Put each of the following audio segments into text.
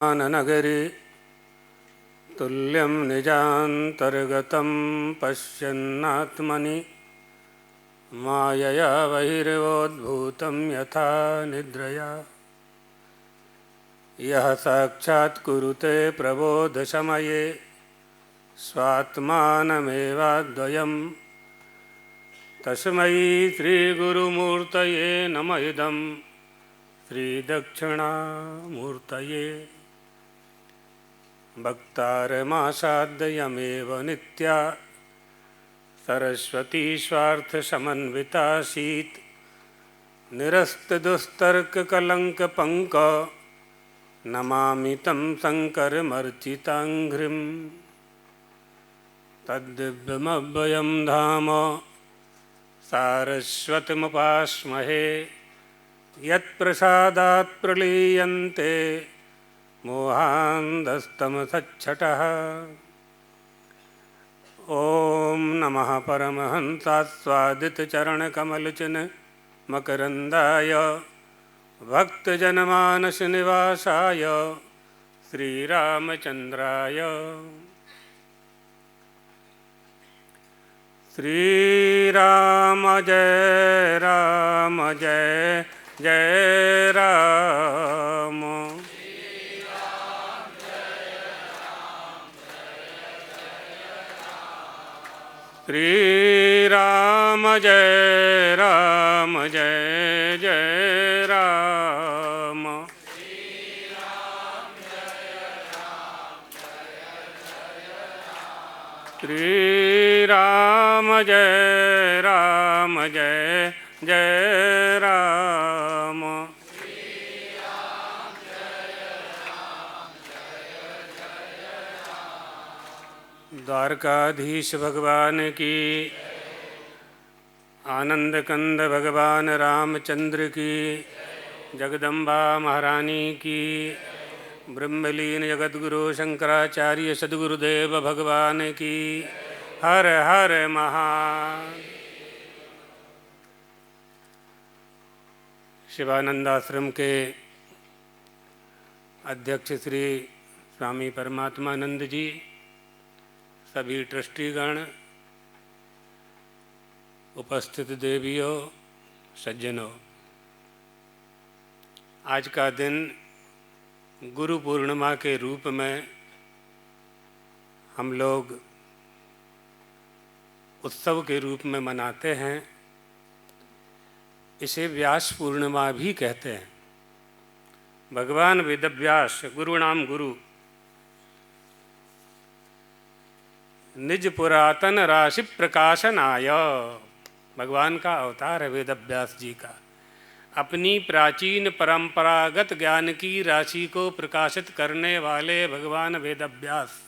नगरी तुल्यं निजान्तर्गतं पश्यन्नात्मनि मायया बहिर्वोद्भूतं यथा निद्रया यः साक्षात् कुरुते प्रबोधसमये स्वात्मानमेवाद्वयं तस्मै श्रीगुरुमूर्तये नमः इदं श्रीदक्षिणामूर्तये भक्तारमासाद्यमेव नित्या सरस्वती स्वार्थसमन्वितासीत् निरस्तदुस्तर्ककलङ्कपङ्क नमामि तं शङ्करमर्चिताङ्घ्रिं तद्दिव्यमव्ययं धाम सारस्वतमुपास्महे यत्प्रसादात् प्रलीयन्ते मोहान्धस्तमसच्छटः। ॐ नमः परमहंसास्वादितचरणकमलचिन् मकरन्दाय भक्तजनमानसनिवासाय श्रीरामचन्द्राय श्रीराम जय राम जय जय राम। श्रीराम जय राम जय जय राम। श्रीराम जय राम जय जय राम। द्वारकाधीश भगवान की, आनंद कंद भगवान रामचंद्र की, जगदम्बा महारानी की, ब्रह्मलीन जगद्गुरु शंकराचार्य सद्गुरुदेव भगवान की, हर हर महादेव। शिवानंद आश्रम के अध्यक्ष श्री स्वामी परमात्मानंद जी, सभी ट्रस्टीगण, उपस्थित देवियों, सज्जनों, आज का दिन गुरु पूर्णिमा के रूप में हम लोग उत्सव के रूप में मनाते हैं। इसे व्यास पूर्णिमा भी कहते हैं। भगवान वेदव्यास गुरुणाम गुरु निज पुरातन राशि प्रकाशनाय, भगवान का अवतार है वेदव्यास जी का। अपनी प्राचीन परंपरागत ज्ञान की राशि को प्रकाशित करने वाले भगवान वेदव्यास,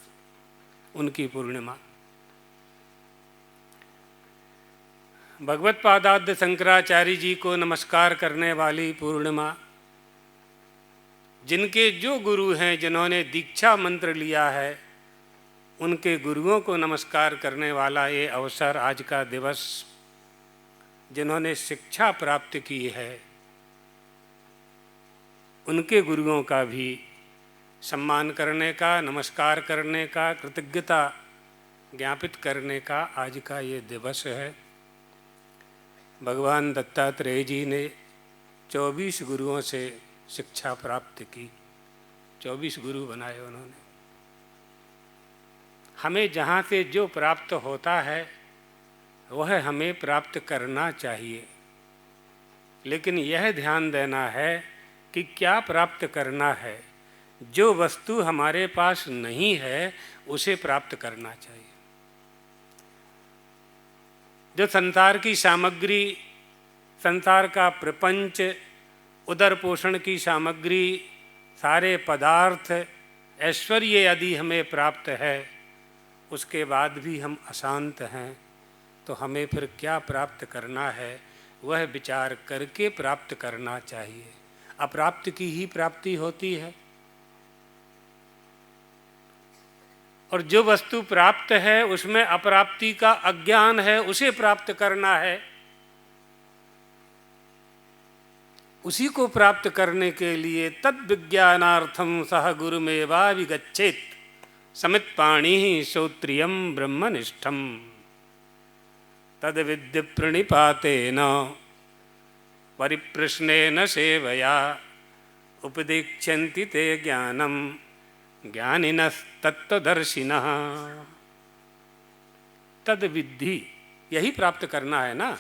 उनकी पूर्णिमा। भगवत पादाद्य शंकराचार्य जी को नमस्कार करने वाली पूर्णिमा। जिनके जो गुरु हैं, जिन्होंने दीक्षा मंत्र लिया है, उनके गुरुओं को नमस्कार करने वाला ये अवसर, आज का दिवस। जिन्होंने शिक्षा प्राप्त की है, उनके गुरुओं का भी सम्मान करने का, नमस्कार करने का, कृतज्ञता ज्ञापित करने का आज का ये दिवस है। भगवान दत्तात्रेय जी ने 24 गुरुओं से शिक्षा प्राप्त की। 24 गुरु बनाए उन्होंने। हमें जहाँ से जो प्राप्त होता है वह हमें प्राप्त करना चाहिए, लेकिन यह ध्यान देना है कि क्या प्राप्त करना है। जो वस्तु हमारे पास नहीं है उसे प्राप्त करना चाहिए। जो संसार की सामग्री, संसार का प्रपंच, उदर पोषण की सामग्री, सारे पदार्थ, ऐश्वर्य यदि हमें प्राप्त है, उसके बाद भी हम अशांत हैं, तो हमें फिर क्या प्राप्त करना है वह विचार करके प्राप्त करना चाहिए। अप्राप्त की ही प्राप्ति होती है। और जो वस्तु प्राप्त है उसमें अप्राप्ति का अज्ञान है, उसे प्राप्त करना है। उसी को प्राप्त करने के लिए तद विज्ञानार्थम सह गुरुमेवा विगच्छेत समित पाणी श्रोत्रियम ब्रह्मनिष्ठम तद विद्य प्रणिपातेन परिप्रश्नेन सेवया उपदीक्षन्ति ते ज्ञानम ज्ञानिनस्तत्त्वदर्शिनः। तद विद्धि, यही प्राप्त करना है ना।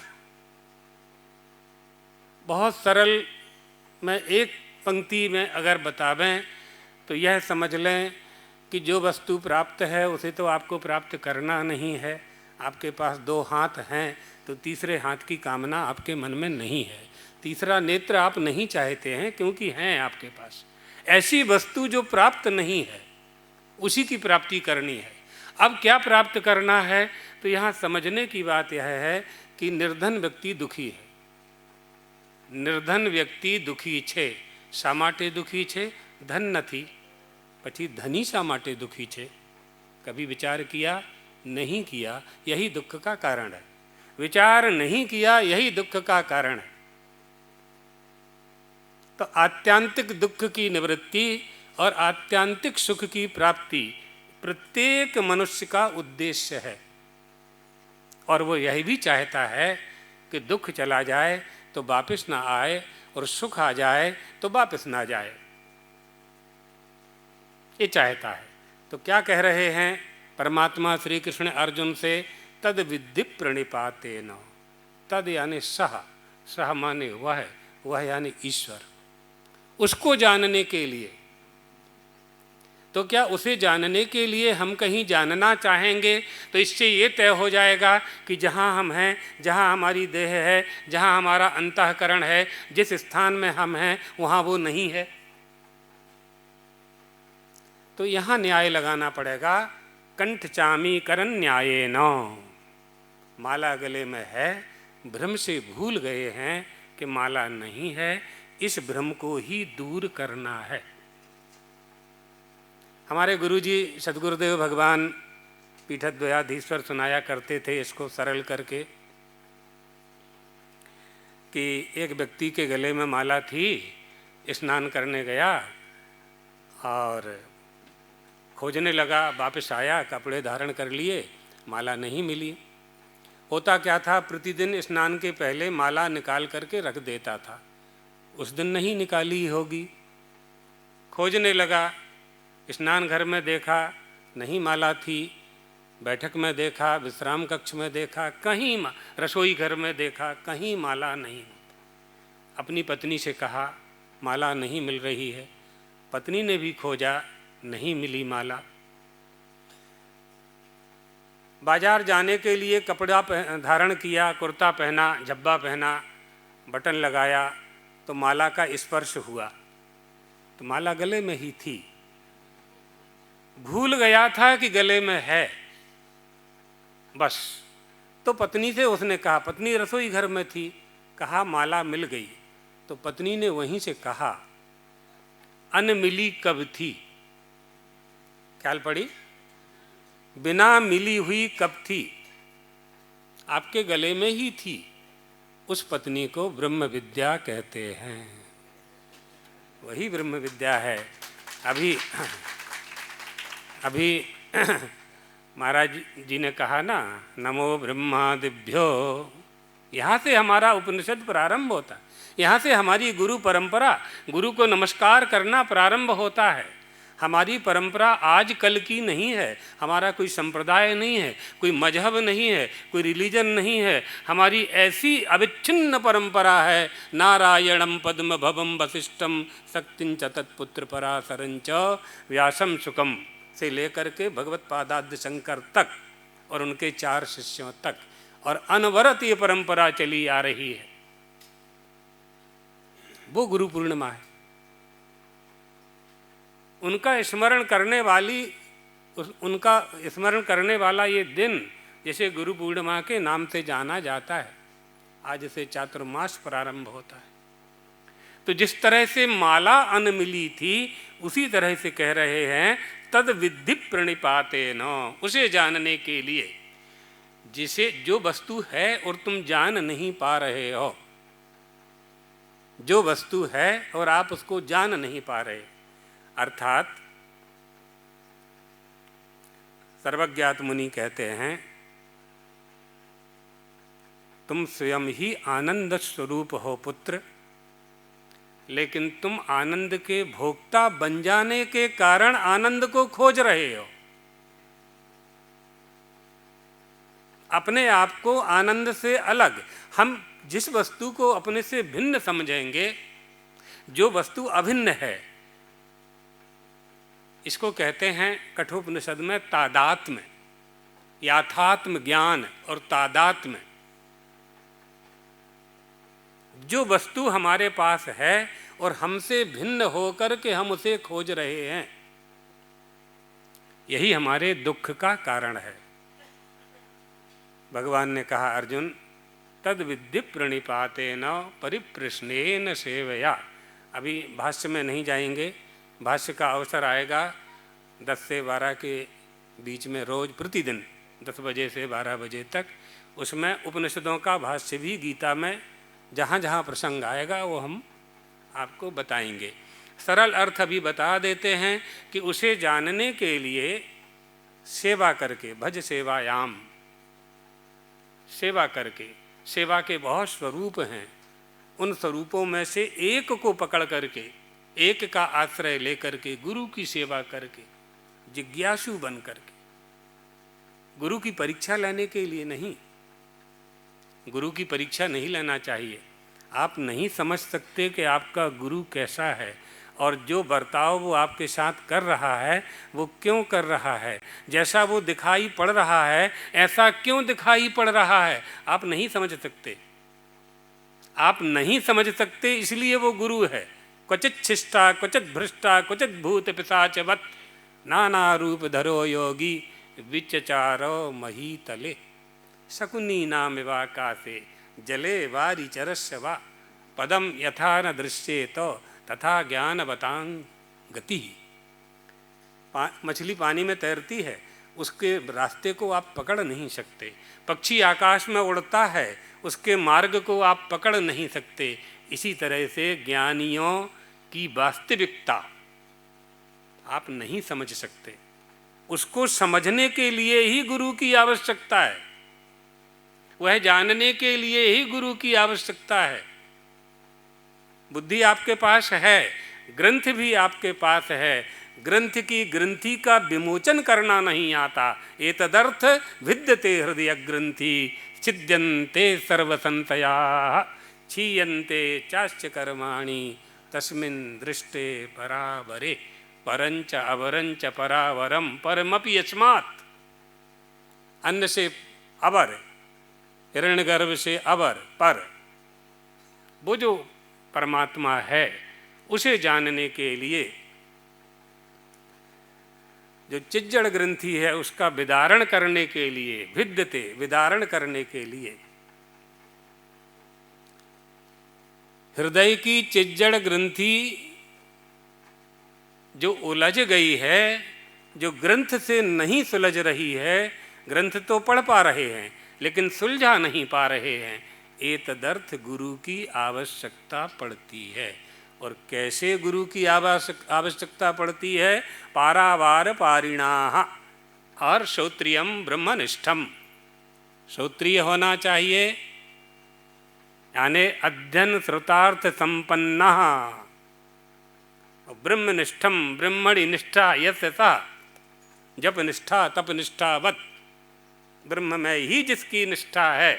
बहुत सरल में एक पंक्ति में अगर बतावें तो यह समझ लें कि जो वस्तु प्राप्त है उसे तो आपको प्राप्त करना नहीं है। आपके पास 2 हाथ हैं तो तीसरे हाथ की कामना आपके मन में नहीं है, तीसरा नेत्र आप नहीं चाहते हैं क्योंकि हैं आपके पास। ऐसी वस्तु जो प्राप्त नहीं है उसी की प्राप्ति करनी है। अब क्या प्राप्त करना है, तो यहाँ समझने की बात यह है कि निर्धन व्यक्ति दुखी है। निर्धन व्यक्ति दुखी छे, શા માટે दुखी छे? धन નથી, પછી धनी શા માટે दुखी छे? कभी विचार किया? नहीं किया, यही दुख का कारण है। विचार नहीं किया, यही दुख का कारण है। तो आत्यांतिक दुख की निवृत्ति और आत्यांतिक सुख की प्राप्ति प्रत्येक मनुष्य का उद्देश्य है। और वो यही भी चाहता है कि दुख चला जाए तो वापस ना आए और सुख आ जाए तो वापस ना जाए, ये चाहता है। तो क्या कह रहे हैं परमात्मा श्री कृष्ण अर्जुन से? तद विद्धि प्रणिपातेन। तद यानी सह, सह माने वह यानी ईश्वर। उसको जानने के लिए, तो क्या उसे जानने के लिए हम कहीं जानना चाहेंगे तो इससे ये तय हो जाएगा कि जहाँ हम हैं, जहाँ हमारी देह है, जहाँ हमारा अंतःकरण है, जिस स्थान में हम हैं वहाँ वो नहीं है। तो यहाँ न्याय लगाना पड़ेगा, कंठ चामी करन न्यायेन। माला गले में है, भ्रम से भूल गए हैं कि माला नहीं है, इस भ्रम को ही दूर करना है। हमारे गुरुजी सद्गुरुदेव भगवान पीठद्वयाधीश्वर सुनाया करते थे इसको सरल करके कि एक व्यक्ति के गले में माला थी, स्नान करने गया और खोजने लगा, वापस आया, कपड़े धारण कर लिए, माला नहीं मिली। होता क्या था, प्रतिदिन स्नान के पहले माला निकाल करके रख देता था, उस दिन नहीं निकाली होगी। खोजने लगा, स्नान घर में देखा नहीं माला थी, बैठक में देखा, विश्राम कक्ष में देखा, कहीं रसोई घर में देखा, कहीं माला नहीं। अपनी पत्नी से कहा माला नहीं मिल रही है। पत्नी ने भी खोजा, नहीं मिली माला। बाजार जाने के लिए कपड़ा धारण किया, कुर्ता पहना, झब्बा पहना, बटन लगाया तो माला का स्पर्श हुआ, तो माला गले में ही थी। भूल गया था कि गले में है बस। तो पत्नी से उसने कहा, पत्नी रसोई घर में थी, कहा माला मिल गई। तो पत्नी ने वहीं से कहा अन मिली कब थी? ख्याल पड़ी? बिना मिली हुई कब थी? आपके गले में ही थी। उस पत्नी को ब्रह्म विद्या कहते हैं, वही ब्रह्म विद्या है। अभी महाराज जी ने कहा ना, नमो ब्रह्मादिभ्यो, यहाँ से हमारा उपनिषद प्रारंभ होता है, यहाँ से हमारी गुरु परंपरा, गुरु को नमस्कार करना प्रारंभ होता है। हमारी परंपरा आज कल की नहीं है, हमारा कोई संप्रदाय नहीं है, कोई मजहब नहीं है, कोई रिलीजन नहीं है। हमारी ऐसी अविच्छिन्न परंपरा है, नारायणम पद्म भवम वशिष्ठम शक्तिंच तत्पुत्र पराशरंच व्यासम सुकम से लेकर के भगवत पादाद्य शंकर तक और उनके 4 शिष्यों तक, और अनवरत ये परंपरा चली आ रही है। वो गुरु पूर्णिमा है। उनका स्मरण करने वाला ये दिन जैसे गुरु पूर्णिमा के नाम से जाना जाता है, आज से चातुर्मास प्रारंभ होता है। तो जिस तरह से माला अन मिली थी, उसी तरह से कह रहे हैं तद विद्धि प्रणिपातेन, उसे जानने के लिए, जिसे जो वस्तु है और तुम जान नहीं पा रहे हो, जो वस्तु है और आप उसको जान नहीं पा रहे। अर्थात सर्वज्ञात मुनि कहते हैं, तुम स्वयं ही आनंद स्वरूप हो पुत्र, लेकिन तुम आनंद के भोक्ता बन जाने के कारण आनंद को खोज रहे हो। अपने आप को आनंद से अलग, हम जिस वस्तु को अपने से भिन्न समझेंगे, जो वस्तु अभिन्न है, इसको कहते हैं कठोपनिषद में तादात्म्य, याथात्म ज्ञान और तादात्म्य। जो वस्तु हमारे पास है और हमसे भिन्न होकर के हम उसे खोज रहे हैं, यही हमारे दुख का कारण है। भगवान ने कहा, अर्जुन तद विद्धि प्रणिपातेन परिप्रश्नेन सेवया। अभी भाष्य में नहीं जाएंगे, भाष्य का अवसर आएगा 10 से 12 के बीच में, रोज प्रतिदिन 10 बजे से 12 बजे तक। उसमें उपनिषदों का भाष्य भी गीता में जहाँ जहाँ प्रसंग आएगा वो हम आपको बताएंगे। सरल अर्थ अभी बता देते हैं कि उसे जानने के लिए सेवा करके, भज सेवायाम, सेवा करके, सेवा के बहुत स्वरूप हैं, उन स्वरूपों में से एक को पकड़ करके, एक का आश्रय लेकर के, गुरु की सेवा करके, जिज्ञासु बन करके, गुरु की परीक्षा लेने के लिए नहीं, गुरु की परीक्षा नहीं लेना चाहिए। आप नहीं समझ सकते कि आपका गुरु कैसा है और जो बर्ताव वो आपके साथ कर रहा है वो क्यों कर रहा है, जैसा वो दिखाई पड़ रहा है ऐसा क्यों दिखाई पड़ रहा है, आप नहीं समझ सकते। आप नहीं समझ सकते इसलिए वो गुरु है। क्वचित शिष्टा क्वचित भ्रष्टा क्वचित भूत पिशाचवत् नाना रूप धरो योगी विचचारो मही तले शकुनी नामिवाकाशे जले वारी चरस्य वा पदम यथा न दृश्येत तथा ज्ञानवतां गति। मछली पानी में तैरती है, उसके रास्ते को आप पकड़ नहीं सकते। पक्षी आकाश में उड़ता है, उसके मार्ग को आप पकड़ नहीं सकते। इसी तरह से ज्ञानियों की वास्तविकता आप नहीं समझ सकते। उसको समझने के लिए ही गुरु की आवश्यकता है, वह जानने के लिए ही गुरु की आवश्यकता है। बुद्धि आपके पास है, ग्रंथ भी आपके पास है, ग्रंथ की ग्रंथि का विमोचन करना नहीं आता। एतदर्थ विद्यते हृदय ग्रंथि छिद्यन्ते सर्वसंशयाः क्षीयन्ते चाश्च कर्माणि तस्मिन् दृष्टे परावरे परंच अवरंच परावरम परमपि यस्मात्। अन्न से अवर, हिरण्यगर्भ से अवर पर, वो जो परमात्मा है उसे जानने के लिए जो चिज्जड़ ग्रंथि है उसका विदारण करने के लिए, भिद्यते विदारण करने के लिए, हृदय की चिज्जड़ ग्रंथि जो उलझ गई है, जो ग्रंथ से नहीं सुलझ रही है, ग्रंथ तो पढ़ पा रहे हैं लेकिन सुलझा नहीं पा रहे हैं, एतदर्थ गुरु की आवश्यकता पड़ती है। और कैसे गुरु की आवश्यकता पड़ती है? पारावार पारिणाः और श्रोत्रियम ब्रह्मनिष्ठम। श्रोत्रिय होना चाहिए यानी अध्ययन श्रुतार्थ संपन्न, ब्रह्मनिष्ठम ब्रह्मणि निष्ठा यस्य सा, जप निष्ठा तप निष्ठावत, ब्रह्म में ही जिसकी निष्ठा है,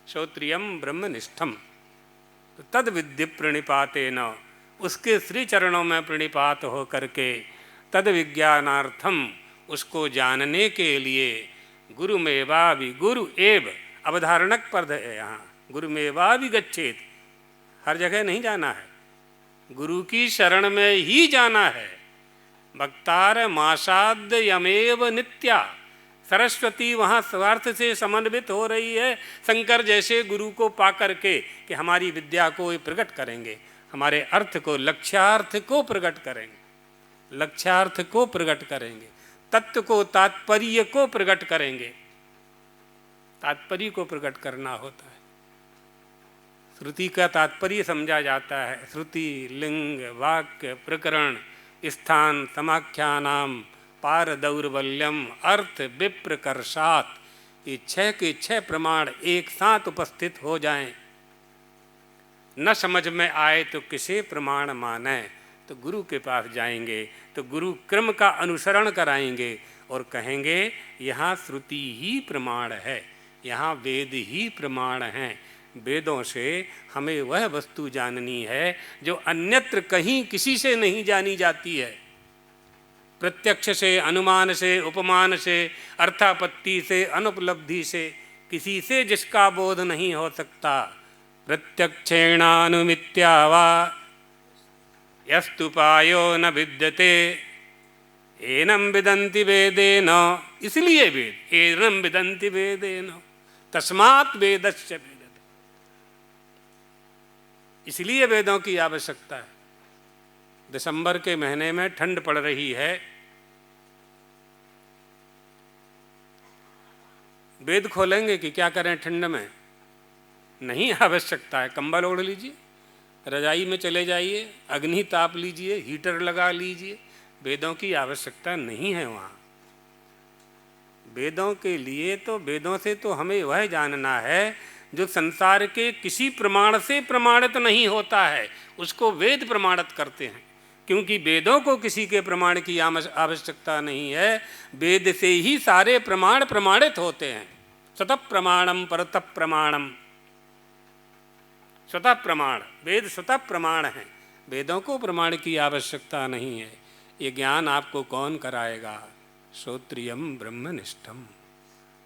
श्रोत्रियम ब्रह्मनिष्ठम। तो तद विद्य प्रणिपातेन, उसके श्री चरणों में प्रणिपात हो करके, तद विज्ञानार्थम, उसको जानने के लिए, गुरुमेवाभि, गुरु एव अवधारणक पद है यहाँ, गुरुमेवाभि गच्छेत, हर जगह नहीं जाना है, गुरु की शरण में ही जाना है। भक्तार मासाद यमेव नित्या, सरस्वती वहाँ स्वार्थ से समन्वित हो रही है, शंकर जैसे गुरु को पा करके कि हमारी विद्या को प्रकट करेंगे, हमारे अर्थ को, लक्ष्यार्थ को प्रकट करेंगे, लक्ष्यार्थ को प्रकट करेंगे, तत्व को, तात्पर्य को प्रकट करेंगे। तात्पर्य को प्रकट करना होता है, श्रुति का तात्पर्य समझा जाता है। श्रुति लिंग वाक्य प्रकरण स्थान समाख्यानाम पार दौर्बल्यम अर्थ विप्रकर्षात, ये 6 के 6 प्रमाण एक साथ उपस्थित हो जाएं, न समझ में आए तो किसे प्रमाण माने, तो गुरु के पास जाएंगे तो गुरु क्रम का अनुसरण कराएंगे और कहेंगे यहाँ श्रुति ही प्रमाण है, यहाँ वेद ही प्रमाण हैं। वेदों से हमें वह वस्तु जाननी है जो अन्यत्र कहीं किसी से नहीं जानी जाती है। प्रत्यक्ष से, अनुमान से, उपमान से, अर्थापत्ति से, अनुपलब्धि से, किसी से जिसका बोध नहीं हो सकता। प्रत्यक्षेणानुमित्या वा यस्तुपायो न विद्यते एनम विदन्ति वेदेन, इसलिए वेद एनम विदन्ति वेदेन तस्मात् वेदस्य वेदते, इसलिए वेदों की आवश्यकता है। दिसंबर के महीने में ठंड पड़ रही है, वेद खोलेंगे कि क्या करें ठंड में? नहीं, आवश्यकता है। कंबल ओढ़ लीजिए, रजाई में चले जाइए, अग्नि ताप लीजिए, हीटर लगा लीजिए, वेदों की आवश्यकता नहीं है वहाँ। वेदों के लिए तो, वेदों से तो हमें वह जानना है जो संसार के किसी प्रमाण से प्रमाणित नहीं होता है, उसको वेद प्रमाणित करते हैं। क्योंकि वेदों को किसी के प्रमाण की आवश्यकता नहीं है, वेद से ही सारे प्रमाण प्रमाणित होते हैं। स्वतः प्रमाणम परतः प्रमाणम, स्वतः प्रमाण, वेद स्वतः प्रमाण है, वेदों को प्रमाण की आवश्यकता नहीं है। ये ज्ञान आपको कौन कराएगा? श्रोत्रियम ब्रह्मनिष्ठम,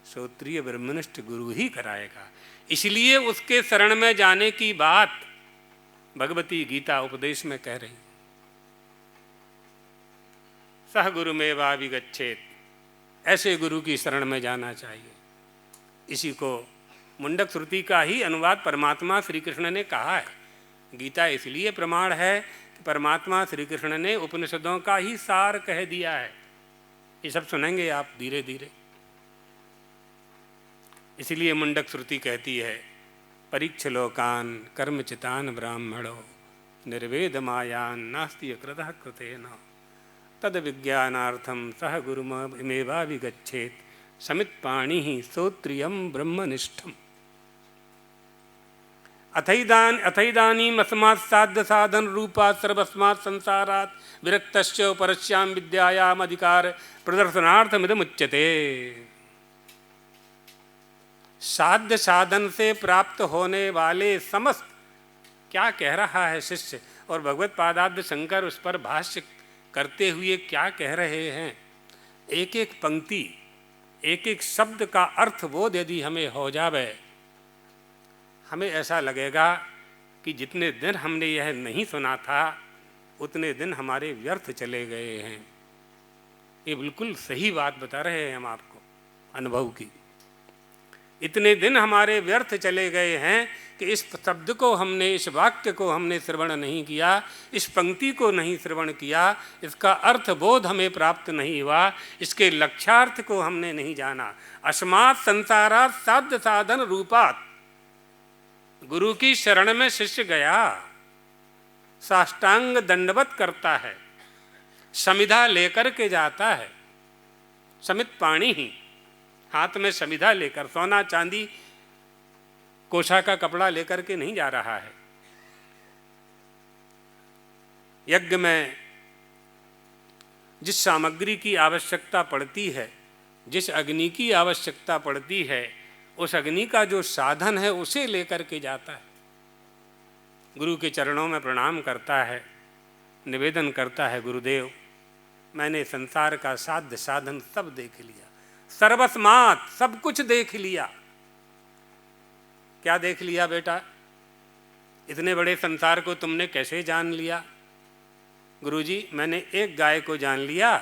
श्रोत्रिय ब्रह्मनिष्ठ गुरु ही कराएगा। इसलिए उसके शरण में जाने की बात भगवती गीता उपदेश में कह रही, सह गुरुमेवाभिगच्छेत्, ऐसे गुरु की शरण में जाना चाहिए। इसी को मुंडक श्रुति का ही अनुवाद परमात्मा श्री कृष्ण ने कहा है। गीता इसलिए प्रमाण है कि परमात्मा श्री कृष्ण ने उपनिषदों का ही सार कह दिया है। ये सब सुनेंगे आप धीरे धीरे। इसलिए मुंडक श्रुति कहती है, परीक्ष लोकान कर्मचितान ब्राह्मणो निर्वेद मायान नास्ति कृतः कृतेन तद विज्ञानार्थम सह गुरुमेवाभिगच्छेत् समित्पाणि श्रोत्रियम ब्रह्मनिष्ठम। अथैदानीम अस्मात् साध्य साधन रूपात् सर्वस्मात् संसारात् विरक्तस्य परस्यां विद्यायाम अधिकार प्रदर्शनार्थमिदमुच्यते। साध्य साधन से प्राप्त होने वाले समस्त, क्या कह रहा है शिष्य, और भगवत पादाब्ज शंकर उस पर भाष्य करते हुए क्या कह रहे हैं। एक एक पंक्ति, एक एक शब्द का अर्थबोध यदि हमें हो जावे, हमें ऐसा लगेगा कि जितने दिन हमने यह नहीं सुना था उतने दिन हमारे व्यर्थ चले गए हैं। ये बिल्कुल सही बात बता रहे हैं हम आपको अनुभव की। इतने दिन हमारे व्यर्थ चले गए हैं कि इस शब्द को हमने, इस वाक्य को हमने श्रवण नहीं किया, इस पंक्ति को नहीं श्रवण किया, इसका अर्थबोध हमें प्राप्त नहीं हुआ, इसके लक्ष्यार्थ को हमने नहीं जाना। अस्मात् संसारात् साध्य साधन रूपात्, गुरु की शरण में शिष्य गया, साष्टांग दंडवत करता है, समिधा लेकर के जाता है, समित पाणी ही, हाथ में समिधा लेकर, सोना चांदी कोषा का कपड़ा लेकर के नहीं जा रहा है। यज्ञ में जिस सामग्री की आवश्यकता पड़ती है, जिस अग्नि की आवश्यकता पड़ती है, उस अग्नि का जो साधन है उसे लेकर के जाता है। गुरु के चरणों में प्रणाम करता है, निवेदन करता है, गुरुदेव मैंने संसार का साध्य साधन सब देख लिया, सर्वस्मात् सब कुछ देख लिया। क्या देख लिया बेटा? इतने बड़े संसार को तुमने कैसे जान लिया? गुरुजी मैंने एक गाय को जान लिया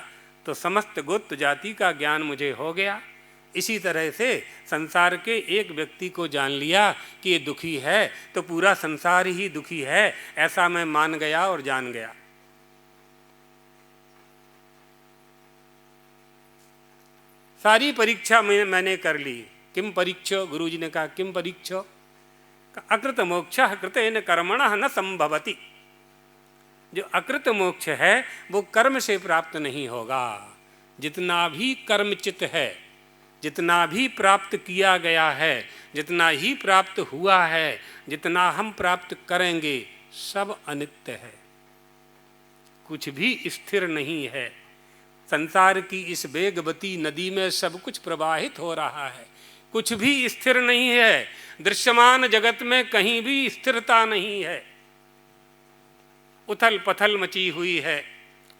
तो समस्त गोत्र जाति का ज्ञान मुझे हो गया। इसी तरह से संसार के एक व्यक्ति को जान लिया कि ये दुखी है तो पूरा संसार ही दुखी है, ऐसा मैं मान गया और जान गया। सारी परीक्षा मैंने कर ली। किम परीक्षो? गुरुजी ने कहा किम परीक्षो? अकृत मोक्ष कृतेन कर्मणः न संभवति। जो अकृत मोक्ष है वो कर्म से प्राप्त नहीं होगा। जितना भी कर्मचित है, जितना भी प्राप्त किया गया है, जितना ही प्राप्त हुआ है, जितना हम प्राप्त करेंगे, सब अनित्य है, कुछ भी स्थिर नहीं है। संसार की इस वेगवती नदी में सब कुछ प्रवाहित हो रहा है, कुछ भी स्थिर नहीं है। दृश्यमान जगत में कहीं भी स्थिरता नहीं है, उथल पथल मची हुई है,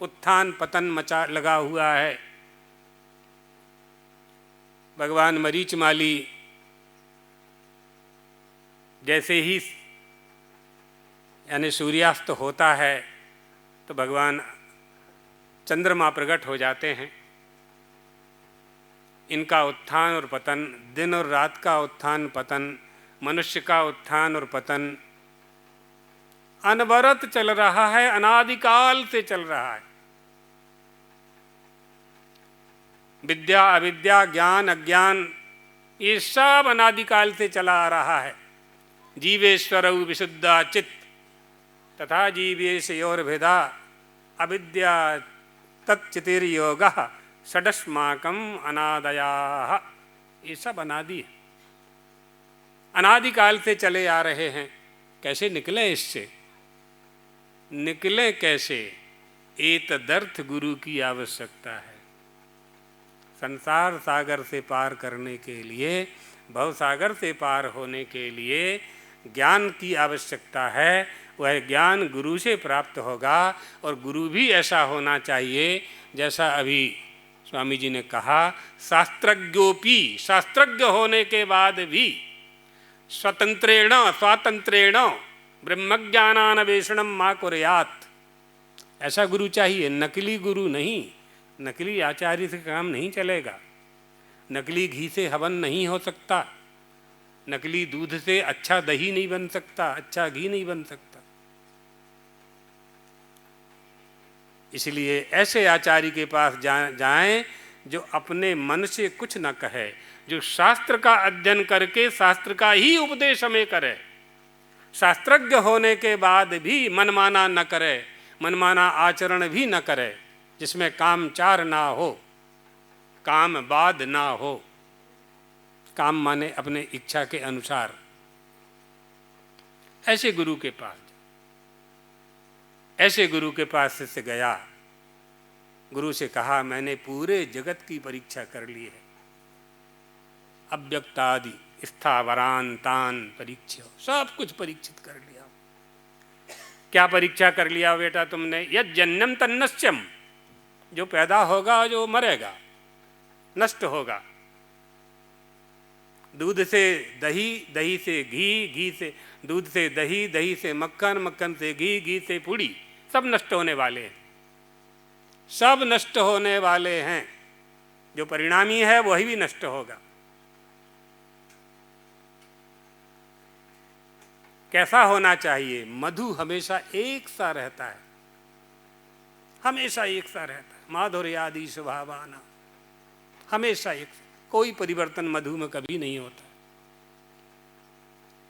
उत्थान पतन मचा लगा हुआ है। भगवान मरीचमाली जैसे ही यानी सूर्यास्त होता है तो भगवान चंद्रमा प्रकट हो जाते हैं। इनका उत्थान और पतन, दिन और रात का उत्थान पतन, मनुष्य का उत्थान और पतन अनवरत चल रहा है, अनादिकाल से चल रहा है। विद्या अविद्या, ज्ञान अज्ञान, ये सब अनादिकाल से चला आ रहा है। जीवेश्वरौ विशुद्धा चित्त तथा जीवेशयोर्भेदा अविद्या तच्चितिर्योगः षडस्माकं अनादयाः। ये सब अनादि है, अनादिकाल से चले आ रहे हैं। कैसे निकले इससे? निकले कैसे? एतदर्थ गुरु की आवश्यकता है। संसार सागर से पार करने के लिए, भव सागर से पार होने के लिए ज्ञान की आवश्यकता है। वह ज्ञान गुरु से प्राप्त होगा, और गुरु भी ऐसा होना चाहिए जैसा अभी स्वामी जी ने कहा, शास्त्रज्ञोपि, शास्त्रज्ञ होने के बाद भी स्वतंत्रेण स्वातंत्रेण ब्रह्मज्ञानान्वेषणं मा कुर्यात्। ऐसा गुरु चाहिए, नकली गुरु नहीं। नकली आचार्य से काम नहीं चलेगा, नकली घी से हवन नहीं हो सकता, नकली दूध से अच्छा दही नहीं बन सकता, अच्छा घी नहीं बन सकता। इसलिए ऐसे आचार्य के पास जाएं जो अपने मन से कुछ न कहे, जो शास्त्र का अध्ययन करके शास्त्र का ही उपदेश हमें करे, शास्त्रज्ञ होने के बाद भी मनमाना न करे, मनमाना आचरण भी न करे, जिसमें कामचार ना हो, काम बाद ना हो। काम माने अपने इच्छा के अनुसार। ऐसे गुरु के पास, ऐसे गुरु के पास शिष्य गया, गुरु से कहा मैंने पूरे जगत की परीक्षा कर ली है, अव्यक्तादि स्थावरांतान परीक्षा, सब कुछ परीक्षित कर लिया। क्या परीक्षा कर लिया बेटा तुमने? यद जन्यम तन्नश्यम, जो पैदा होगा जो मरेगा, नष्ट होगा। दूध से दही, दही से घी, घी से दूध से दही, दही से मक्खन, मक्खन से घी, घी से पूड़ी, सब नष्ट होने वाले हैं, सब नष्ट होने वाले हैं। जो परिणामी है वही भी नष्ट होगा। कैसा होना चाहिए? मधु हमेशा एक सा रहता है, हमेशा एक सा रहता है। माधुर्य आदि स्वभावाना, हमेशा एक, कोई परिवर्तन मधु में कभी नहीं होता।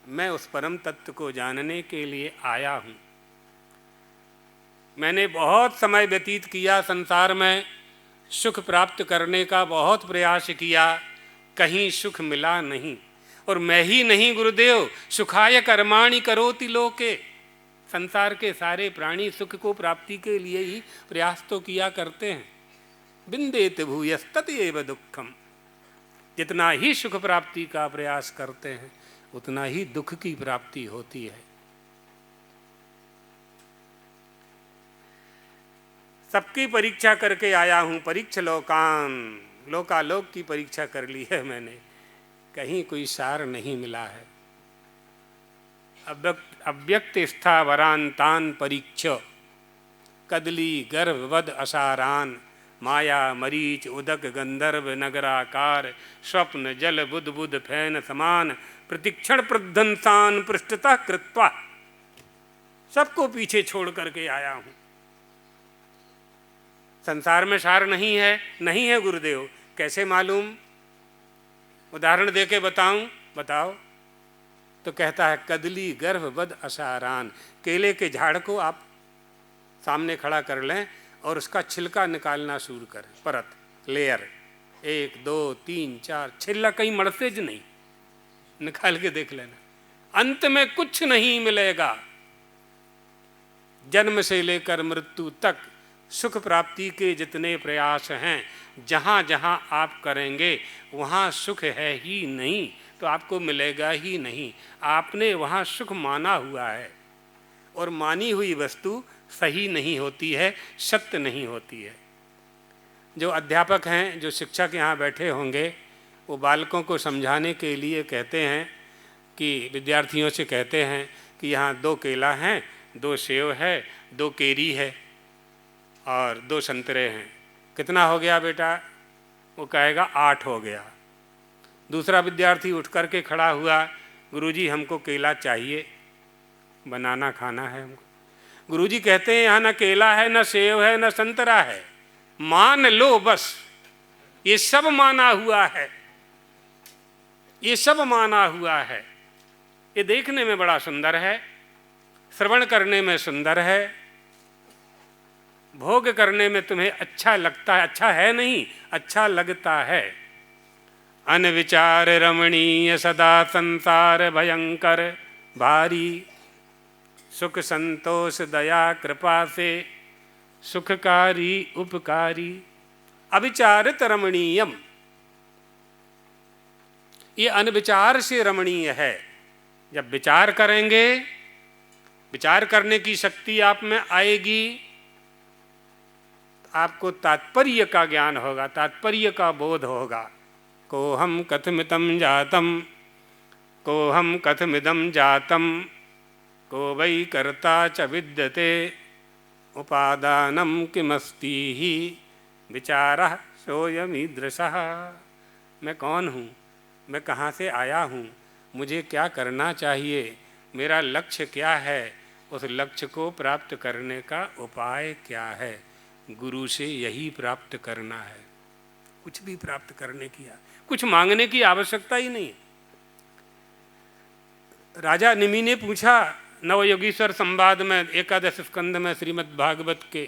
मैं उस परम तत्व को जानने के लिए आया हूँ। मैंने बहुत समय व्यतीत किया संसार में, सुख प्राप्त करने का बहुत प्रयास किया, कहीं सुख मिला नहीं। और मैं ही नहीं गुरुदेव, सुखाय कर्माणि करोति लोके, संसार के सारे प्राणी सुख को प्राप्ति के लिए ही प्रयास तो किया करते हैं। बिंदेत भूयस्तत एव दुखम, जितना ही सुख प्राप्ति का प्रयास करते हैं उतना ही दुख की प्राप्ति होती है। सबकी परीक्षा करके आया हूँ, परीक्षा लोकान, लोकालोक की परीक्षा कर ली है मैंने, कहीं कोई सार नहीं मिला है। अव्यक्त स्थावरांतान परीक्ष, कदली गर्भवद असारान, माया मरीच उदक गंधर्व नगराकार, स्वप्न जल बुध बुध फैन समान, प्रतिक्षण प्रध्वंसान पृष्ठतः कृत्वा। सबको पीछे छोड़ करके आया हूँ। संसार में सार नहीं है, नहीं है गुरुदेव, कैसे मालूम? उदाहरण देके बताऊं? बताओ। तो कहता है कदली गर्भ बद असारान, केले के झाड़ को आप सामने खड़ा कर लें और उसका छिलका निकालना शुरू करें, परत लेयर 1 2 3 4, छिलका कहीं मड़सेज नहीं, निकाल के देख लेना, अंत में कुछ नहीं मिलेगा। जन्म से लेकर मृत्यु तक सुख प्राप्ति के जितने प्रयास हैं, जहाँ जहाँ आप करेंगे वहाँ सुख है ही नहीं तो आपको मिलेगा ही नहीं। आपने वहाँ सुख माना हुआ है और मानी हुई वस्तु सही नहीं होती है, सत्य नहीं होती है। जो अध्यापक हैं, जो शिक्षक यहाँ बैठे होंगे, वो बालकों को समझाने के लिए कहते हैं कि विद्यार्थियों से कहते हैं कि यहाँ 2 केला हैं, 2 सेव है, 2 केरी है और 2 संतरे हैं, कितना हो गया बेटा? वो कहेगा 8 हो गया। दूसरा विद्यार्थी उठ कर के खड़ा हुआ, गुरुजी हमको केला चाहिए, बनाना खाना है हमको। गुरुजी कहते हैं यहाँ ना केला है, ना सेव है, ना संतरा है, मान लो बस, ये सब माना हुआ है, ये सब माना हुआ है। ये देखने में बड़ा सुंदर है, श्रवण करने में सुंदर है, भोग करने में तुम्हें अच्छा लगता है, अच्छा है नहीं, अच्छा लगता है। अनविचार रमणीय सदा संसार भयंकर भारी, सुख संतोष दया कृपा से सुखकारी उपकारी। अविचारित रमणीयम, ये अनविचार से रमणीय है। जब विचार करेंगे, विचार करने की शक्ति आप में आएगी, आपको तात्पर्य का ज्ञान होगा, तात्पर्य का बोध होगा। को हम कथमिदं जातम, को हम कथमिदं जातम, को वै कर्ता च विद्यते, उपादानम किमस्ति ही विचारः सोऽयमीदृशः। मैं कौन हूँ, मैं कहाँ से आया हूँ, मुझे क्या करना चाहिए, मेरा लक्ष्य क्या है, उस लक्ष्य को प्राप्त करने का उपाय क्या है। गुरु से यही प्राप्त करना है, कुछ भी प्राप्त करने की, कुछ मांगने की आवश्यकता ही नहीं। राजा निमि ने पूछा नवयोगीश्वर संवाद में, एकादश स्कंद में श्रीमद् भागवत के,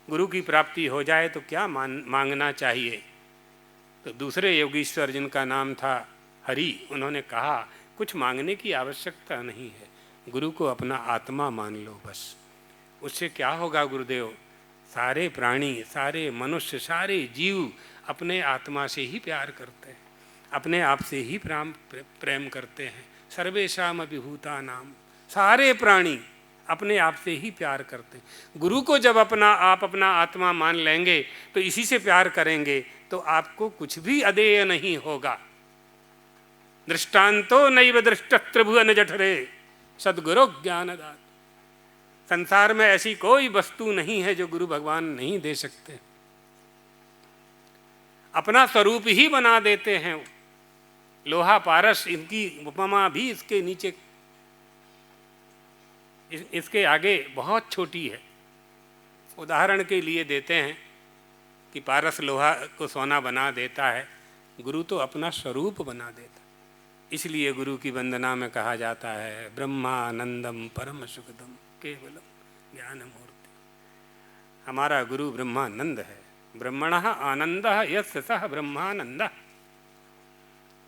गुरु की प्राप्ति हो जाए तो क्या मांगना चाहिए? तो दूसरे योगीश्वर जिनका नाम था हरि, उन्होंने कहा कुछ मांगने की आवश्यकता नहीं है, गुरु को अपना आत्मा मान लो बस। उससे क्या होगा गुरुदेव? सारे प्राणी, सारे मनुष्य, सारे जीव अपने आत्मा से ही प्यार करते हैं, अपने आप से ही प्रेम करते हैं। सर्वेषाम विभूतानाम, सारे प्राणी अपने आप से ही प्यार करते हैं। गुरु को जब अपना आत्मा मान लेंगे तो इसी से प्यार करेंगे, तो आपको कुछ भी अदेय नहीं होगा। दृष्टांतो नैव दृष्टस्त्रिभुवन जठरे सद्गुरो ज्ञानदात। संसार में ऐसी कोई वस्तु नहीं है जो गुरु भगवान नहीं दे सकते, अपना स्वरूप ही बना देते हैं। लोहा पारस, इनकी उपमा भी इसके नीचे, इसके आगे बहुत छोटी है। उदाहरण के लिए देते हैं कि पारस लोहा को सोना बना देता है, गुरु तो अपना स्वरूप बना देता। इसलिए गुरु की वंदना में कहा जाता है ब्रह्मानंदम परम सुखदम केवलम ज्ञान मूर्ति। हमारा गुरु ब्रह्मानंद है। ब्रह्मणः आनंदः यस्य सः ब्रह्मानंदः।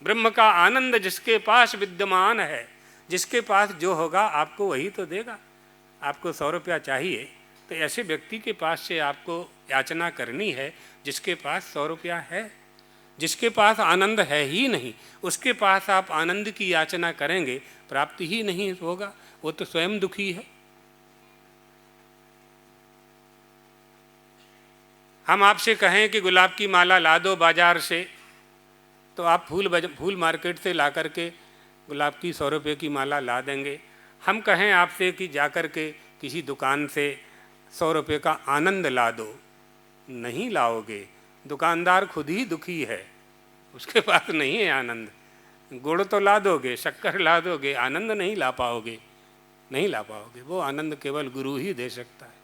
ब्रह्म का आनंद जिसके पास विद्यमान है, जिसके पास जो होगा आपको वही तो देगा। आपको 100 रुपया चाहिए तो ऐसे व्यक्ति के पास से आपको याचना करनी है जिसके पास 100 रुपया है। जिसके पास आनंद है ही नहीं, उसके पास आप आनंद की याचना करेंगे, प्राप्ति ही नहीं होगा, वो तो स्वयं दुखी है। हम आपसे कहें कि गुलाब की माला ला दो बाजार से, तो आप फूल मार्केट से ला कर के गुलाब की 100 रुपये की माला ला देंगे। हम कहें आपसे कि जाकर के किसी दुकान से 100 रुपये का आनंद ला दो, नहीं लाओगे। दुकानदार खुद ही दुखी है, उसके पास नहीं है आनंद। गुड़ तो ला दोगे, शक्कर ला दोगे, आनंद नहीं ला पाओगे, नहीं ला पाओगे। वो आनंद केवल गुरु ही दे सकता है,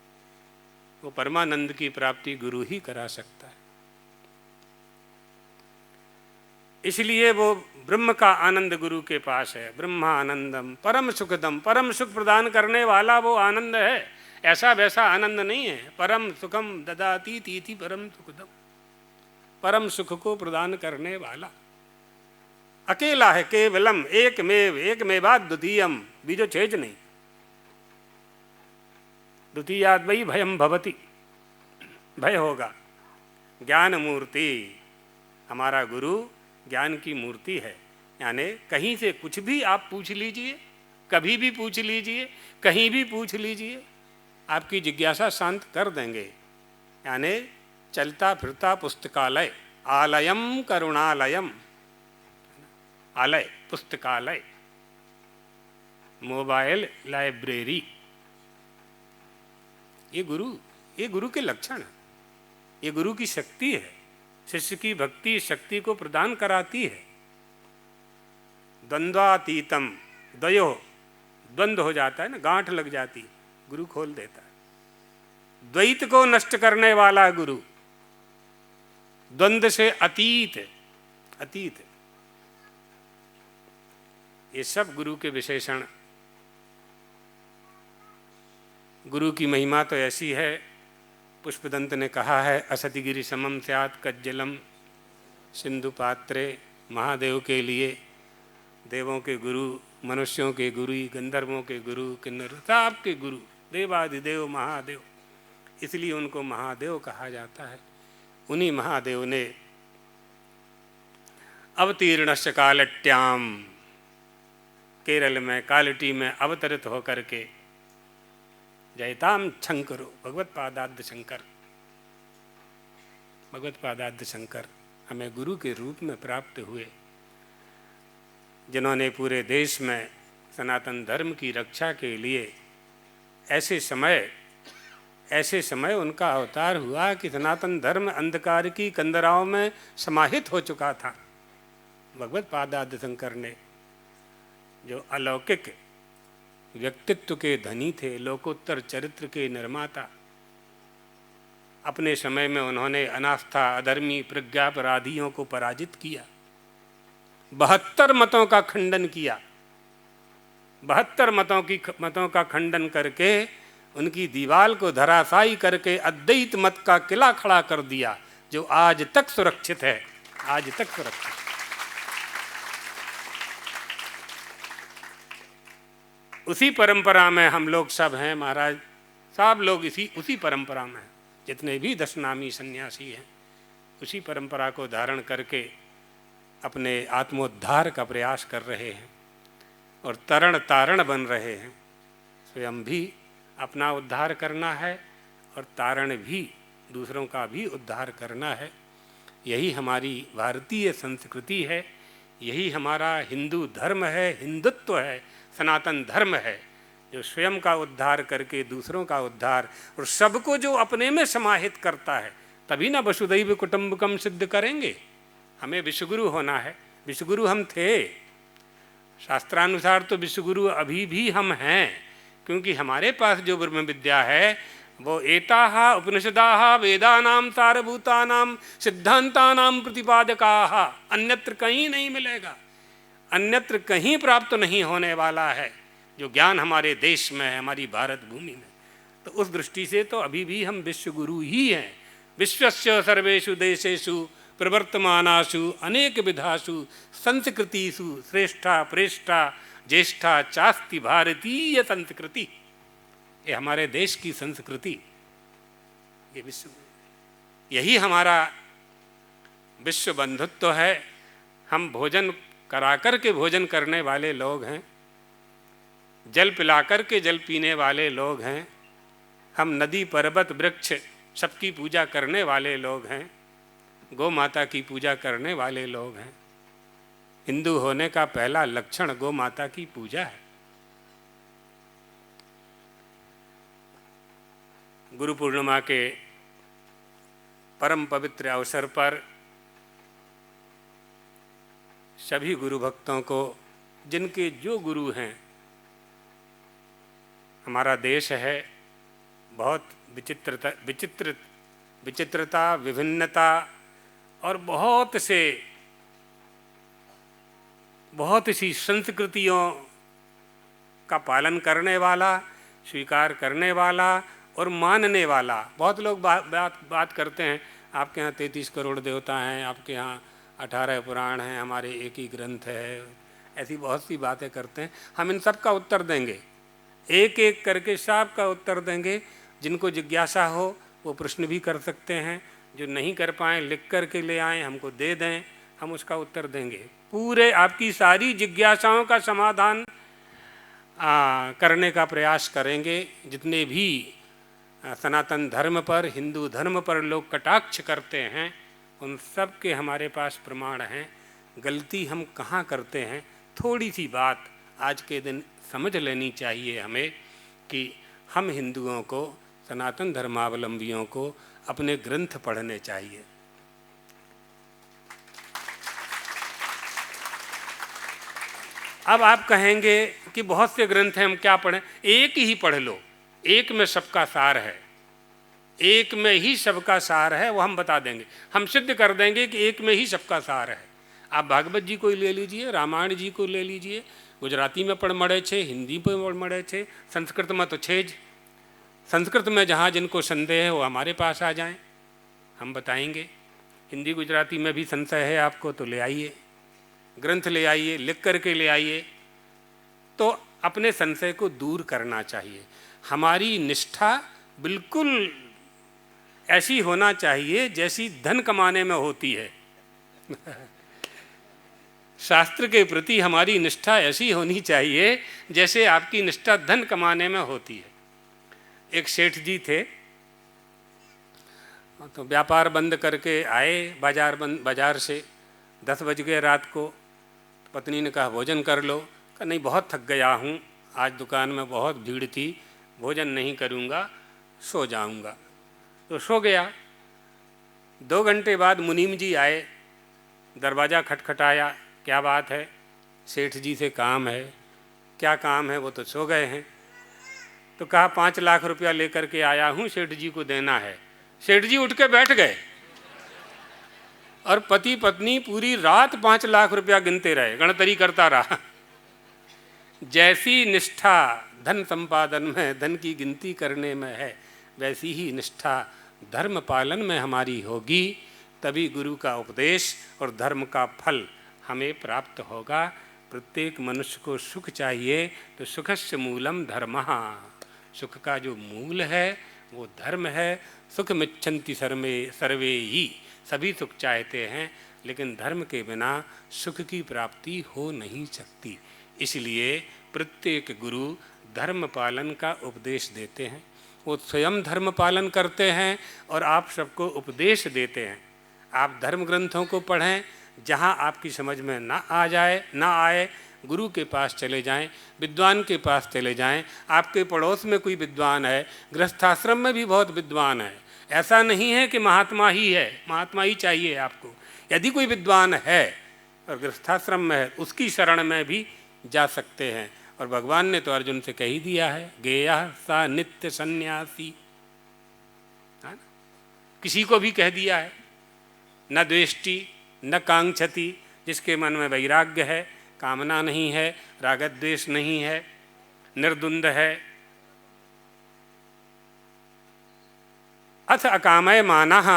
वो परमानंद की प्राप्ति गुरु ही करा सकता है। इसलिए वो ब्रह्म का आनंद गुरु के पास है। ब्रह्मानंदम परम सुखदम, परम सुख प्रदान करने वाला वो आनंद है, ऐसा वैसा आनंद नहीं है। परम सुखम ददाती तीति परम सुखदम, परम सुख को प्रदान करने वाला अकेला है। केवलम एक मेवा द्वितीयम, बीजो छेज नहीं। द्वितीयाद वही भयम भवती, भय होगा। ज्ञान मूर्ति, हमारा गुरु ज्ञान की मूर्ति है। यानी कहीं से कुछ भी आप पूछ लीजिए, कभी भी पूछ लीजिए, कहीं भी पूछ लीजिए, आपकी जिज्ञासा शांत कर देंगे। यानी चलता फिरता पुस्तकालय, आलयम करुणालयम, आलय पुस्तकालय, मोबाइल लाइब्रेरी, ये गुरु के लक्षण है, ये गुरु की शक्ति है। शिष्य की भक्ति शक्ति को प्रदान कराती है। द्वंद्वातीतम, द्वयो, द्वंद्व हो जाता है ना, गांठ लग जाती, गुरु खोल देता है। द्वैत को नष्ट करने वाला गुरु, द्वंद्व से अतीत, अतीत, ये सब गुरु के विशेषण। गुरु की महिमा तो ऐसी है, पुष्पदंत ने कहा है, असतिगिरि समम स्यात् कज्जलम सिंधु पात्रे। महादेव के लिए देवों के गुरु, मनुष्यों के गुरु, गंधर्वों के गुरु, किन्नर सब के गुरु, देवादिदेव महादेव, इसलिए उनको महादेव कहा जाता है। उन्हीं महादेव ने अवतीर्णस्य कालट्याम, केरल में कालटी में अवतरित होकर के जयताम शंकरो, भगवत पादाद्य शंकर, भगवत पादाद्य शंकर हमें गुरु के रूप में प्राप्त हुए, जिन्होंने पूरे देश में सनातन धर्म की रक्षा के लिए ऐसे समय उनका अवतार हुआ कि सनातन धर्म अंधकार की कंदराओं में समाहित हो चुका था। भगवत पादाद्य शंकर ने, जो अलौकिक व्यक्तित्व के धनी थे, लोकोत्तर चरित्र के निर्माता, अपने समय में उन्होंने अनास्था, अधर्मी, प्रज्ञापराधियों को पराजित किया, 72 मतों का खंडन किया, 72 मतों का खंडन करके उनकी दीवाल को धराशायी करके अद्वैत मत का किला खड़ा कर दिया, जो आज तक सुरक्षित है, आज तक सुरक्षित। उसी परंपरा में हम लोग सब हैं महाराज, सब लोग उसी परंपरा में हैं, जितने भी 10 नामी सन्यासी हैं, उसी परंपरा को धारण करके अपने आत्मोद्धार का प्रयास कर रहे हैं और तरण तारण बन रहे हैं। स्वयं भी अपना उद्धार करना है और तारण भी, दूसरों का भी उद्धार करना है। यही हमारी भारतीय संस्कृति है, यही हमारा हिंदू धर्म है, हिंदुत्व है, सनातन धर्म है, जो स्वयं का उद्धार करके दूसरों का उद्धार और सबको जो अपने में समाहित करता है, तभी ना वसुधैव कुटुंबकम सिद्ध करेंगे। हमें विश्वगुरु होना है। विश्वगुरु हम थे, शास्त्रानुसार तो विश्वगुरु अभी भी हम हैं, क्योंकि हमारे पास जो ब्रह्म विद्या है वो एताहा उपनिषदाहा वेदानाम सारभूतानाम सिद्धांतानाम प्रतिपादकाः, अन्यत्र कहीं नहीं मिलेगा, अन्यत्र कहीं प्राप्त नहीं होने वाला है जो ज्ञान हमारे देश में है, हमारी भारत भूमि में। तो उस दृष्टि से तो अभी भी हम विश्वगुरु ही हैं। विश्वस्य सर्वेषु देशेषु प्रवर्तमानासु अनेक विधासु संस्कृतिषु श्रेष्ठा प्रेष्ठा ज्येष्ठा चास्ति भारतीय संस्कृति। ये हमारे देश की संस्कृति, ये विश्व, यही हमारा विश्व बंधुत्व है। हम भोजन कराकर के भोजन करने वाले लोग हैं, जल पिलाकर के जल पीने वाले लोग हैं, हम नदी पर्वत वृक्ष सबकी पूजा करने वाले लोग हैं, गौ माता की पूजा करने वाले लोग हैं। हिंदू होने का पहला लक्षण गौ माता की पूजा है। गुरु पूर्णिमा के परम पवित्र अवसर पर सभी गुरु भक्तों को, जिनके जो गुरु हैं, हमारा देश है बहुत विचित्रता, विभिन्नता और बहुत से बहुत सी संस्कृतियों का पालन करने वाला, स्वीकार करने वाला और मानने वाला। बहुत लोग बात करते हैं, आपके यहाँ 33 करोड़ देवता हैं, आपके यहाँ 18 पुराण हैं, हमारे एक ही ग्रंथ है, ऐसी बहुत सी बातें करते हैं। हम इन सब का उत्तर देंगे, एक एक करके सब का उत्तर देंगे। जिनको जिज्ञासा हो वो प्रश्न भी कर सकते हैं, जो नहीं कर पाएँ लिख कर के ले आएँ, हमको दे दें, हम उसका उत्तर देंगे। पूरे आपकी सारी जिज्ञासाओं का समाधान करने का प्रयास करेंगे। जितने भी सनातन धर्म पर, हिंदू धर्म पर लोग कटाक्ष करते हैं, उन सब के हमारे पास प्रमाण हैं। गलती हम कहाँ करते हैं, थोड़ी सी बात आज के दिन समझ लेनी चाहिए हमें कि हम हिंदुओं को, सनातन धर्मावलंबियों को अपने ग्रंथ पढ़ने चाहिए। अब आप कहेंगे कि बहुत से ग्रंथ हैं, हम क्या पढ़ें? एक ही पढ़ लो, एक में सबका सार है, एक में ही सबका सार है, वो हम बता देंगे, हम सिद्ध कर देंगे कि एक में ही सबका सार है। आप भागवत जी को ले लीजिए, रामायण जी को ले लीजिए, गुजराती में पण મળે છે, हिंदी में पण મળે છે, संस्कृत में तो छे ज। संस्कृत में जहाँ जिनको संदेह है वो हमारे पास आ जाएं, हम बताएंगे। हिंदी गुजराती में भी संशय है आपको तो ले आइए, ग्रंथ ले आइए, लिख करके ले आइए। तो अपने संशय को दूर करना चाहिए। हमारी निष्ठा बिल्कुल ऐसी होना चाहिए जैसी धन कमाने में होती है। शास्त्र के प्रति हमारी निष्ठा ऐसी होनी चाहिए जैसे आपकी निष्ठा धन कमाने में होती है। एक सेठ जी थे, तो व्यापार बंद करके आए बाजार से, 10 बज गए रात को। पत्नी ने कहा भोजन कर लो। कहा नहीं, बहुत थक गया हूँ, आज दुकान में बहुत भीड़ थी, भोजन नहीं करूँगा, सो जाऊँगा। तो सो गया। 2 घंटे बाद मुनीम जी आए, दरवाज़ा खटखटाया, क्या बात है? सेठ जी से काम है। क्या काम है? वो तो सो गए हैं। तो कहा 5 लाख रुपया लेकर के आया हूँ, सेठ जी को देना है। सेठ जी उठ के बैठ गए और पति पत्नी पूरी रात 5 लाख रुपया गिनते रहे, गणतरी करता रहा। जैसी निष्ठा धन संपादन में, धन की गिनती करने में है, वैसी ही निष्ठा धर्म पालन में हमारी होगी, तभी गुरु का उपदेश और धर्म का फल हमें प्राप्त होगा। प्रत्येक मनुष्य को सुख चाहिए, तो सुखस्य मूलम धर्मः, सुख का जो मूल है वो धर्म है। सुखमिच्छन्ति सर्वे ही, सभी सुख चाहते हैं, लेकिन धर्म के बिना सुख की प्राप्ति हो नहीं सकती। इसलिए प्रत्येक गुरु धर्म पालन का उपदेश देते हैं। वो स्वयं धर्म पालन करते हैं और आप सबको उपदेश देते हैं। आप धर्म ग्रंथों को पढ़ें, जहाँ आपकी समझ में ना आए, गुरु के पास चले जाएं, विद्वान के पास चले जाएं। आपके पड़ोस में कोई विद्वान है, गृहस्थाश्रम में भी बहुत विद्वान है, ऐसा नहीं है कि महात्मा ही है, महात्मा ही चाहिए आपको। यदि कोई विद्वान है और गृहस्थाश्रम में है, उसकी शरण में भी जा सकते हैं। और भगवान ने तो अर्जुन से कह ही दिया है, गेयः सा नित्य सन्यासी, है ना? किसी को भी कह दिया है, न द्वेष्टि न कांक्षति, जिसके मन में वैराग्य है, कामना नहीं है, रागद्वेष नहीं है, निर्द्वंद है। अथ अकामयमानः,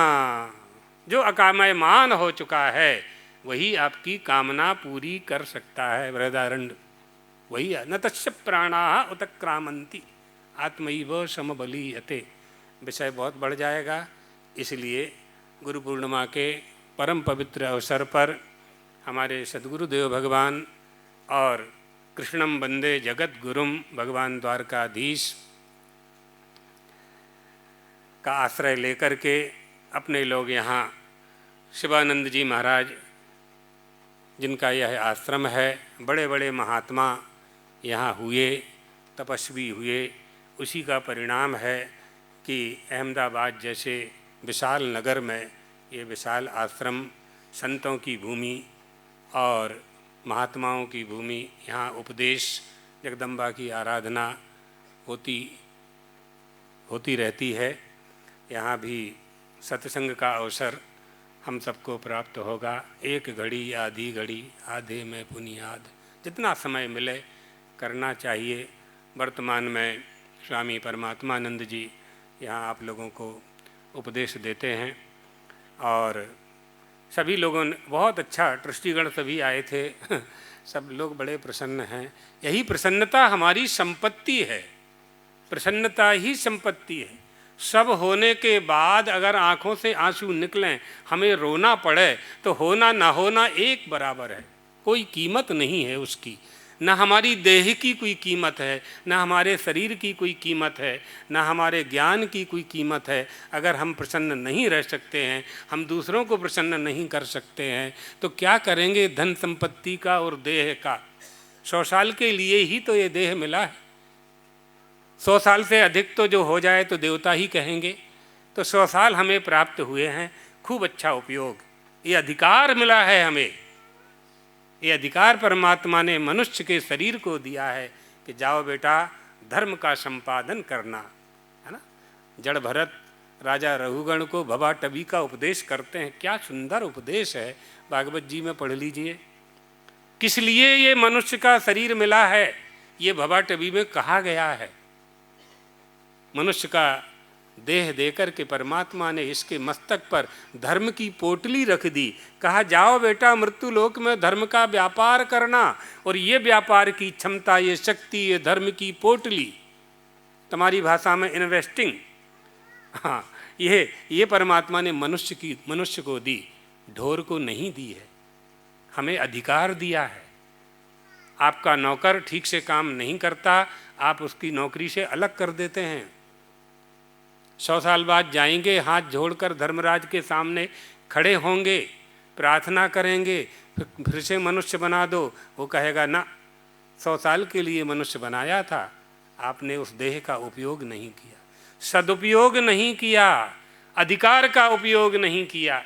जो अकामयमान हो चुका है वही आपकी कामना पूरी कर सकता है। बृहदारण्यक वही है, न तस्य प्राणाः उत्क्रामन्ति आत्मैव समबलीयते। विषय बहुत बढ़ जाएगा, इसलिए गुरु पूर्णिमा के परम पवित्र अवसर पर हमारे सद्गुरुदेव भगवान और कृष्णम वंदे जगत गुरुम भगवान द्वारकाधीश का आश्रय लेकर के अपने लोग यहाँ शिवानंद जी महाराज, जिनका यह आश्रम है, बड़े बड़े महात्मा यहाँ हुए, तपस्वी हुए, उसी का परिणाम है कि अहमदाबाद जैसे विशाल नगर में ये विशाल आश्रम, संतों की भूमि और महात्माओं की भूमि, यहाँ उपदेश, जगदम्बा की आराधना होती रहती है। यहाँ भी सत्संग का अवसर हम सबको प्राप्त होगा। एक घड़ी आधी घड़ी आधे में बुनियाद, जितना समय मिले करना चाहिए। वर्तमान में स्वामी परमात्मानंद जी यहाँ आप लोगों को उपदेश देते हैं और सभी लोगों ने बहुत अच्छा, ट्रस्टीगण सभी आए थे सब लोग बड़े प्रसन्न हैं। यही प्रसन्नता हमारी संपत्ति है, प्रसन्नता ही संपत्ति है। सब होने के बाद अगर आँखों से आंसू निकलें, हमें रोना पड़े, तो होना ना होना एक बराबर है, कोई कीमत नहीं है उसकी। न हमारी देह की कोई कीमत है, न हमारे शरीर की कोई कीमत है, न हमारे ज्ञान की कोई कीमत है। अगर हम प्रसन्न नहीं रह सकते हैं, हम दूसरों को प्रसन्न नहीं कर सकते हैं, तो क्या करेंगे धन संपत्ति का और देह का। 100 साल के लिए ही तो ये देह मिला है। 100 साल से अधिक तो जो हो जाए तो देवता ही कहेंगे। तो 100 साल हमें प्राप्त हुए हैं, खूब अच्छा उपयोग। ये अधिकार मिला है हमें, ये अधिकार परमात्मा ने मनुष्य के शरीर को दिया है कि जाओ बेटा धर्म का संपादन करना, है ना। जड़ भरत राजा रघुगण को भवा टबी का उपदेश करते हैं। क्या सुंदर उपदेश है, भागवत जी में पढ़ लीजिए। किस लिए ये मनुष्य का शरीर मिला है, ये भवा टबी में कहा गया है। मनुष्य का देह देकर के परमात्मा ने इसके मस्तक पर धर्म की पोटली रख दी। कहा जाओ बेटा मृत्यु लोक में धर्म का व्यापार करना, और ये व्यापार की क्षमता, ये शक्ति, ये धर्म की पोटली, तुम्हारी भाषा में इन्वेस्टिंग, हाँ, ये परमात्मा ने मनुष्य को दी, ढोर को नहीं दी है। हमें अधिकार दिया है। आपका नौकर ठीक से काम नहीं करता, आप उसकी नौकरी से अलग कर देते हैं। 100 साल बाद जाएंगे, हाथ जोड़कर धर्मराज के सामने खड़े होंगे, प्रार्थना करेंगे, फिर से मनुष्य बना दो। वो कहेगा ना, 100 साल के लिए मनुष्य बनाया था, आपने उस देह का उपयोग नहीं किया, सदुपयोग नहीं किया, अधिकार का उपयोग नहीं किया।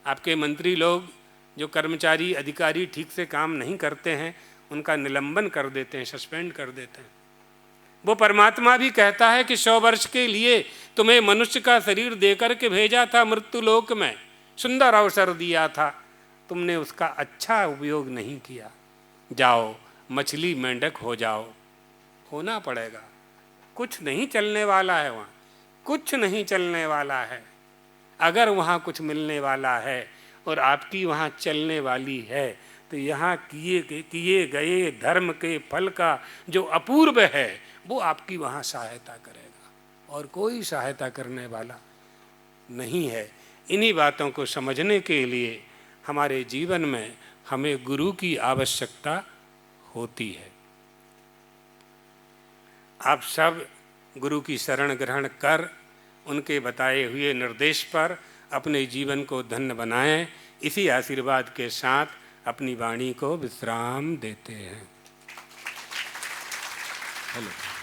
आपके मंत्री लोग, जो कर्मचारी अधिकारी ठीक से काम नहीं करते हैं, उनका निलंबन कर देते हैं, सस्पेंड कर देते हैं। वो परमात्मा भी कहता है कि 100 वर्ष के लिए तुम्हें मनुष्य का शरीर देकर के भेजा था मृत्यु लोक में, सुंदर अवसर दिया था, तुमने उसका अच्छा उपयोग नहीं किया। जाओ मछली मेंढक हो जाओ, होना पड़ेगा। कुछ नहीं चलने वाला है वहाँ, कुछ नहीं चलने वाला है। अगर वहाँ कुछ मिलने वाला है और आपकी वहाँ चलने वाली है, तो यहाँ किए गए धर्म के फल का जो अपूर्व है, वो आपकी वहाँ सहायता करेगा, और कोई सहायता करने वाला नहीं है। इन्हीं बातों को समझने के लिए हमारे जीवन में हमें गुरु की आवश्यकता होती है। आप सब गुरु की शरण ग्रहण कर उनके बताए हुए निर्देश पर अपने जीवन को धन्य बनाएं। इसी आशीर्वाद के साथ अपनी वाणी को विश्राम देते हैं। हेलो।